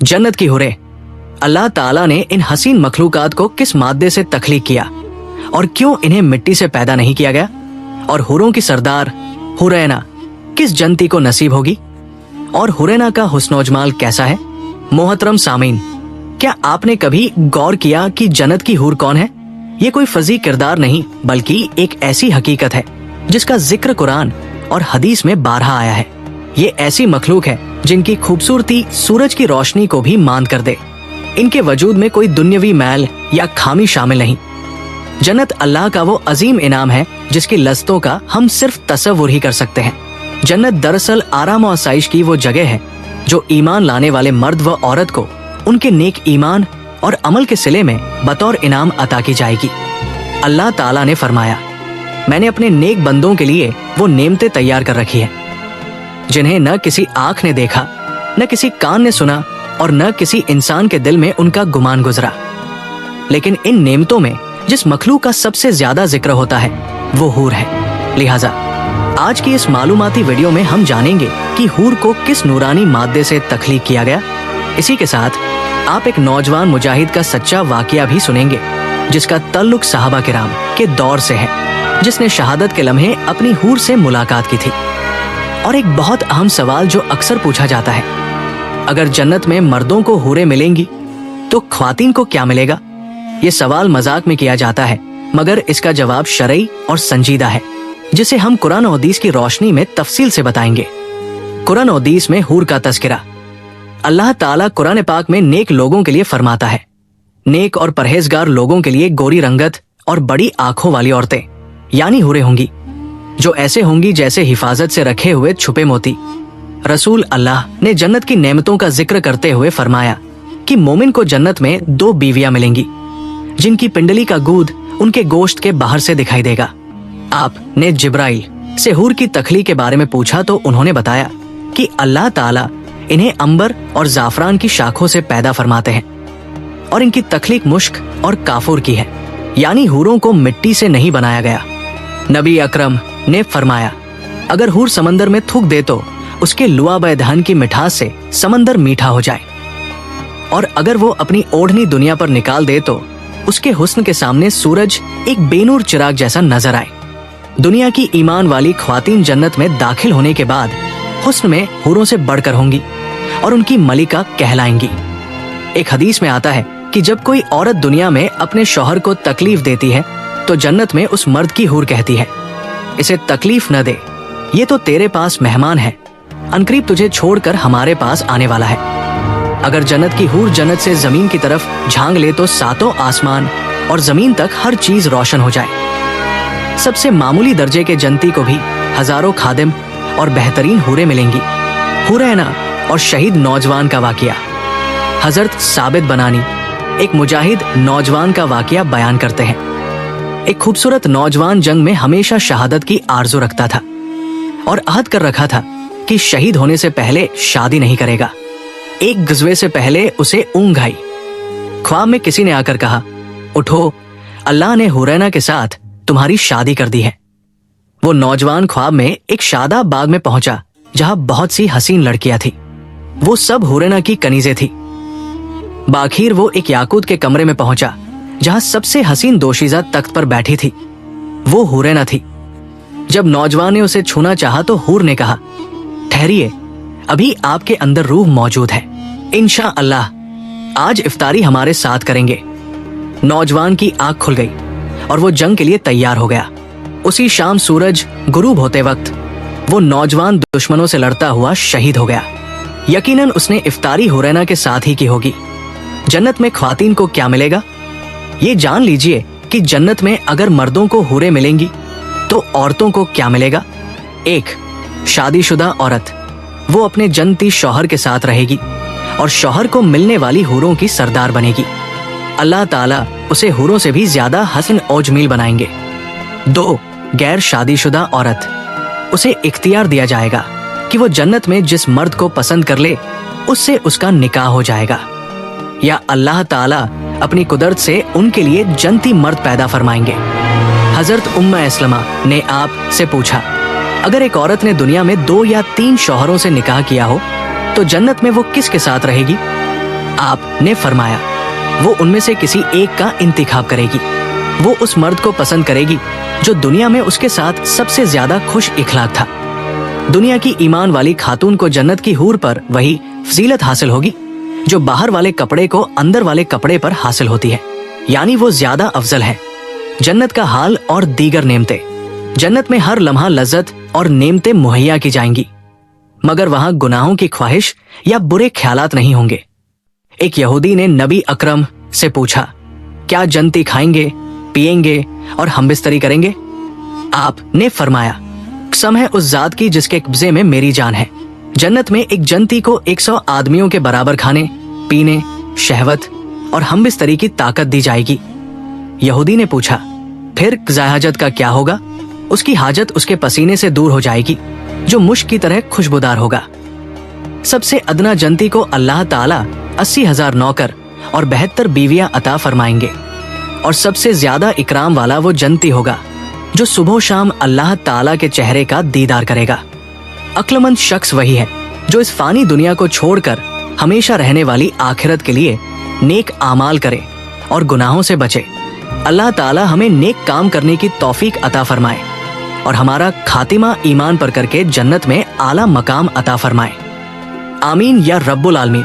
जन्नत की हुरें, अल्लाह ताला ने इन हसीन मखलूकात को किस मादे से तख्लीक किया और क्यों इन्हें मिट्टी से पैदा नहीं किया गया? और हुरों की सरदार हुरैना किस जन्नती को नसीब होगी? और हुरैना का हुस्न जमाल कैसा है? मोहतरम सामीन, क्या आपने कभी गौर किया कि जन्नत की हूर कौन है? ये कोई फजी किरदार नहीं बल्कि एक ऐसी हकीकत है जिसका जिक्र कुरान और हदीस में बारहा आया है। ये ऐसी मखलूक है जिनकी खूबसूरती सूरज की रोशनी को भी मांद कर दे। इनके वजूद में कोई दुन्यवी मैल या खामी शामिल नहीं। जन्नत अल्लाह का वो अजीम इनाम है जिसकी लज्जतों का हम सिर्फ तसव्वुर ही कर सकते हैं। जन्नत दरअसल आराम और आसाइश की वो जगह है जो ईमान लाने वाले मर्द व औरत को उनके नेक ईमान और अमल के सिले में बतौर इनाम अता की जाएगी। अल्लाह ताला ने फरमाया, मैंने अपने नेक बंदों के लिए वो नेमतें तैयार कर रखी है जिन्हें न किसी आंख ने देखा, न किसी कान ने सुना और न किसी इंसान के दिल में उनका गुमान गुजरा। लेकिन इन नेमतों में जिस मखलूक का सबसे ज्यादा जिक्र होता है वो हूर है। लिहाजा आज की इस मालूमाती वीडियो में हम जानेंगे कि हूर को किस नूरानी मादे से तख्लीक किया गया। इसी के साथ आप एक नौजवान मुजाहिद का सच्चा वाकया भी सुनेंगे जिसका तल्लुक सहाबा किराम के दौर से है, जिसने शहादत के लम्हे अपनी हूर से मुलाकात की थी। और एक बहुत अहम सवाल जो अक्सर पूछा जाता है, अगर जन्नत में मर्दों को हूरें मिलेंगी तो ख्वातीन को क्या मिलेगा? ये सवाल मजाक में किया जाता है मगर इसका जवाब शरई और संजीदा है जिसे हम कुरान और हदीस की रोशनी में तफसील से बताएंगे। कुरान और हदीस में हूर का तज़किरा अल्लाह ताला कुरान पाक में नेक लोगों के लिए फरमाता है, नेक और परहेजगार लोगों के लिए गोरी रंगत और बड़ी आंखों वाली औरतें यानी हूरें होंगी जो ऐसे होंगी जैसे हिफाजत से रखे हुए छुपे मोती। रसूल अल्लाह ने जन्नत की नेमतों का जिक्र करते हुए फरमाया कि मोमिन को जन्नत में 2 बीवियां मिलेंगी जिनकी पिंडली का गूद उनके गोश्त के बाहर से दिखाई देगा। आपने जिब्राइल से हूर की तख्लीक के बारे में पूछा तो उन्होंने बताया कि अल्लाह ताला इन्हें अंबर और जाफरान की शाखों से पैदा फरमाते हैं और इनकी तख्लीक मुश्क और काफूर की है, यानी हूरों को मिट्टी से नहीं बनाया गया। नबी अकरम ने फरमाया, अगर हूर समंदर में थूक दे तो उसके लुआब दहन की मिठास से समंदर मीठा हो जाए, और अगर वो अपनी ओढ़नी दुनिया पर निकाल दे तो उसके हुस्न के सामने सूरज एक बेनूर चिराग जैसा नजर आए। दुनिया की ईमान वाली ख्वातीन जन्नत में दाखिल होने के बाद हुस्न में हूरों से बढ़कर होंगी और उनकी मलिका कहलाएंगी। एक हदीस में आता है कि जब कोई औरत दुनिया में अपने शौहर को तकलीफ देती है तो जन्नत में उस मर्द की हूर कहती है, इसे तकलीफ न दे, ये तो तेरे पास मेहमान है, अनकरीब तुझे छोड़कर हमारे पास आने वाला है। अगर जन्नत की हूर जन्नत से जमीन की तरफ झांक ले तो 7 आसमान और जमीन तक हर चीज रोशन हो जाए। सबसे मामूली दर्जे के जन्नती को भी हजारों खादिम और बेहतरीन हूरें मिलेंगी। हुरैना और शहीद नौजवान का वाकया। हजरत साबित बनानी एक मुजाहिद नौजवान का वाकया बयान करते हैं। एक खूबसूरत नौजवान जंग में हमेशा शहादत की आरज़ू रखता था और अहद कर रखा था कि शहीद होने से पहले शादी नहीं करेगा। एक गज़वे से पहले उसे ऊँघ आई। ख्वाब में किसी ने आकर कहा, उठो, अल्लाह ने हुरैना के साथ तुम्हारी शादी कर दी है। वो नौजवान ख्वाब में एक शादाब बाग में पहुंचा जहां बहुत सी हसीन लड़कियां थी। वो सब हुरैना की कनीजें थी। बाखिर वो एक याकूत के कमरे में पहुंचा जहां सबसे हसीन दोशीजा तख्त पर बैठी थी। वो हुरैना थी। जब नौजवान ने उसे छूना चाहा तो हूर ने कहा, ठहरिए, अभी आपके अंदर रूह मौजूद है, इंशाअल्लाह आज इफ्तारी हमारे साथ करेंगे। नौजवान की आंख खुल गई और वो जंग के लिए तैयार हो गया। उसी शाम सूरज गुरूब होते वक्त वो नौजवान दुश्मनों से लड़ता हुआ शहीद हो गया। यकीनन उसने इफ्तारी हुरैना के साथ ही की होगी। जन्नत में ख्वातीन को क्या मिलेगा? ये जान लीजिए कि जन्नत में अगर मर्दों को हूरें मिलेंगी तो औरतों को क्या मिलेगा? 1. शादीशुदा औरत, वो अपने जन्नती शौहर के साथ रहेगी और शौहर को मिलने वाली हूरों की सरदार बनेगी। अल्लाह ताला उसे हूरों से भी ज्यादा हसन और जमील बनाएंगे। 2. गैर शादीशुदा औरत, उसे इख्तियार दिया जाएगा कि वो जन्नत में जिस मर्द को पसंद कर ले उससे उसका निकाह हो जाएगा, या अल्लाह ताला अपनी कुदरत से उनके लिए जन्नती मर्द पैदा फरमाएंगे। हजरत उम्मा इस्लमा ने आप से पूछा, अगर एक औरत ने दुनिया में 2 या 3 शौहरों से निकाह किया हो तो जन्नत में वो किसके साथ रहेगी? आपने फरमाया, वो उनमें से किसी एक का इंतखाब करेगी। वो उस मर्द को पसंद करेगी जो दुनिया में उसके साथ सबसे ज्यादा खुश इखलाक था। दुनिया की ईमान वाली खातून को जन्नत की हूर पर वही फजीलत हासिल होगी जो बाहर वाले कपड़े को अंदर वाले कपड़े पर हासिल होती है, यानी वो ज्यादा अफजल है। जन्नत का हाल और दीगर नेमतें। जन्नत में हर लम्हा लज्जत और नेमतें मुहैया की जाएंगी, मगर वहां गुनाहों की ख्वाहिश या बुरे ख्यालात नहीं होंगे। एक यहूदी ने नबी अकरम से पूछा, क्या जन्नती खाएंगे, पिएंगे और हमबिस्तरी करेंगे? आपने फरमाया, कसम है उस जात की जिसके कब्जे में मेरी जान है, जन्नत में एक जन्नती को 100 आदमियों के बराबर खाने, पीने, शहवत और हमबिस्तरी की ताकत दी जाएगी। यहूदी ने पूछा, फिर क़ज़ा हाजत का क्या होगा? उसकी हाजत उसके पसीने से दूर हो जाएगी जो मुश्क की तरह खुशबूदार होगा। सबसे अदना जन्नती को अल्लाह ताला 80,000 नौकर और 72 बीवियां अता फरमाएंगे, और सबसे ज्यादा इकराम वाला वो जन्नती होगा जो सुबह शाम अल्लाह ताला के चेहरे का दीदार करेगा। अक्लमंद शख्स वही है जो इस फानी दुनिया को छोड़कर हमेशा रहने वाली आखिरत के लिए नेक आमाल करे और गुनाहों से बचे। अल्लाह ताला हमें नेक काम करने की तौफीक अता फरमाए और हमारा खातिमा ईमान पर करके जन्नत में आला मकाम अता फरमाए। आमीन या रब्बुल आलमीन।